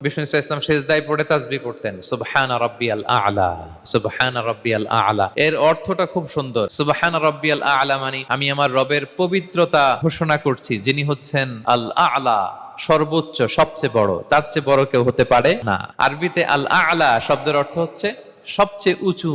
বিষ্ণু ইসলাম সেজদায় পড়ে তাসবিহ পড়তেন, সুবহানা রাব্বিয়াল আ'লা, সুবহানা রাব্বিয়াল আ'লা। এর অর্থটা খুব সুন্দর। সুবহানা রাব্বিয়াল আ'লা মানে আমি আমার রবের পবিত্রতা ঘোষণা করছি, যিনি হচ্ছেন আল আ'লা, সর্বোচ্চ, সবচেয়ে বড়। তার চেয়ে বড় কেউ হতে পারে না। আরবিতে আল আ'লা শব্দের অর্থ হচ্ছে সবচেয়ে উঁচু,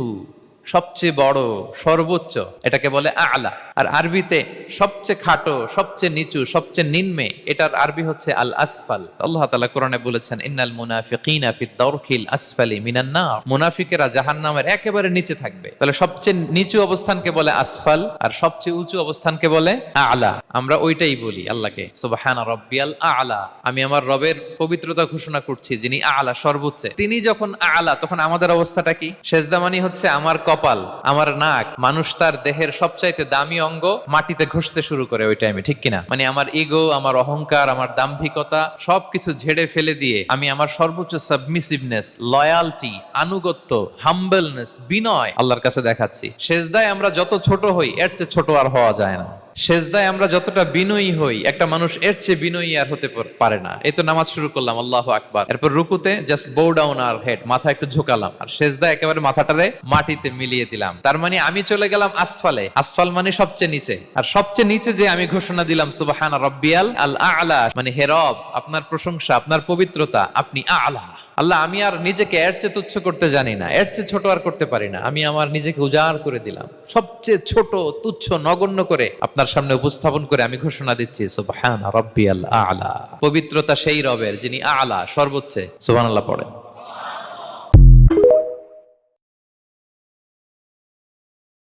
সবচেয়ে বড়, সর্বোচ্চ, এটাকে বলে আ'লা। আর আরবিতে সবচেয়ে খাটো, সবচেয়ে নিচু, সবচেয়ে নিম্নে, এটার আরবি হচ্ছে আল আসফাল। আল্লাহ তাআলা কোরআনে বলেছেন, ইন্নাল মুনাফিকিনা ফিদ দারকিল আসফালি মিনান নার। মুনাফিকেরা জাহান্নামের একেবারে নিচে থাকবে। তাহলে সবচেয়ে নিচু অবস্থানকে বলে আসফাল, আর সবচেয়ে উঁচু অবস্থানকে বলে আ'লা। আমরা ওইটাই বলি আল্লাহকে, সুবহানা রাব্বিয়াল আ'লা। আমি আমার রবের পবিত্রতা ঘোষণা করছি, যিনি আ'লা, সর্বোচ্চ। তিনি যখন আ'লা, তখন আমাদের অবস্থাটা কি? সেজদা মানে হচ্ছে আমার কপাল, আমার নাক। মানুষ তার দেহের সবচাইতে দামি অঙ্গ মাটিতে ঘষতে শুরু করে ওই টাইমে, ঠিক কিনা? মানে আমার ইগো, আমার অহংকার, আমার দাম্ভিকতা সবকিছু ঝেড়ে ফেলে দিয়ে আমি আমার সর্বোচ্চ সাবমিসিভনেস, লয়ালটি, আনুগত্য, হাম্বলনেস, বিনয় আল্লাহর কাছে দেখাচ্ছি। সেজদায় আমরা যত ছোট হই, এর চেয়ে ছোট আর হওয়া যায় না। সেজদায় আমরা যতটা বিনয়ী হই, একটা মানুষ এর চেয়ে বিনয়ী আর হতে পারে না। এই তো নামাজ শুরু করলাম, আল্লাহু আকবার, এরপর রুকুতে জাস্ট বো ডাউন আর হেড, মাথা একটু ঝুঁকালাম, আর সেজদায় একেবারে মাথাটারে মাটিতে মিলিয়ে দিলাম। তার মানে আমি চলে গেলাম আসফালে। আসফাল মানে সবচেয়ে নিচে, আর সবচেয়ে নিচে যে আমি ঘোষণা দিলাম সুবহানা রাব্বিয়াল আল আ'লা, মানে হে রব, আপনার প্রশংসা, আপনার পবিত্রতা, আপনি আ'লা। আল্লাহ, আমি আর নিজেকে এর চেয়ে তুচ্ছ করতে জানি না, এর চেয়ে ছোট আর করতে পারি না। আমি আমার নিজেকে উজাড় করে দিলাম, সবচেয়ে ছোট, তুচ্ছ, নগণ্য করে আপনার সামনে উপস্থাপন করে আমি ঘোষণা দিচ্ছি সুবহানা রাব্বিয়াল আ'লা। পবিত্রতা সেই রবের যিনি আ'লা, সর্বোচ্চ। সুবহানাল্লাহ পড়েন।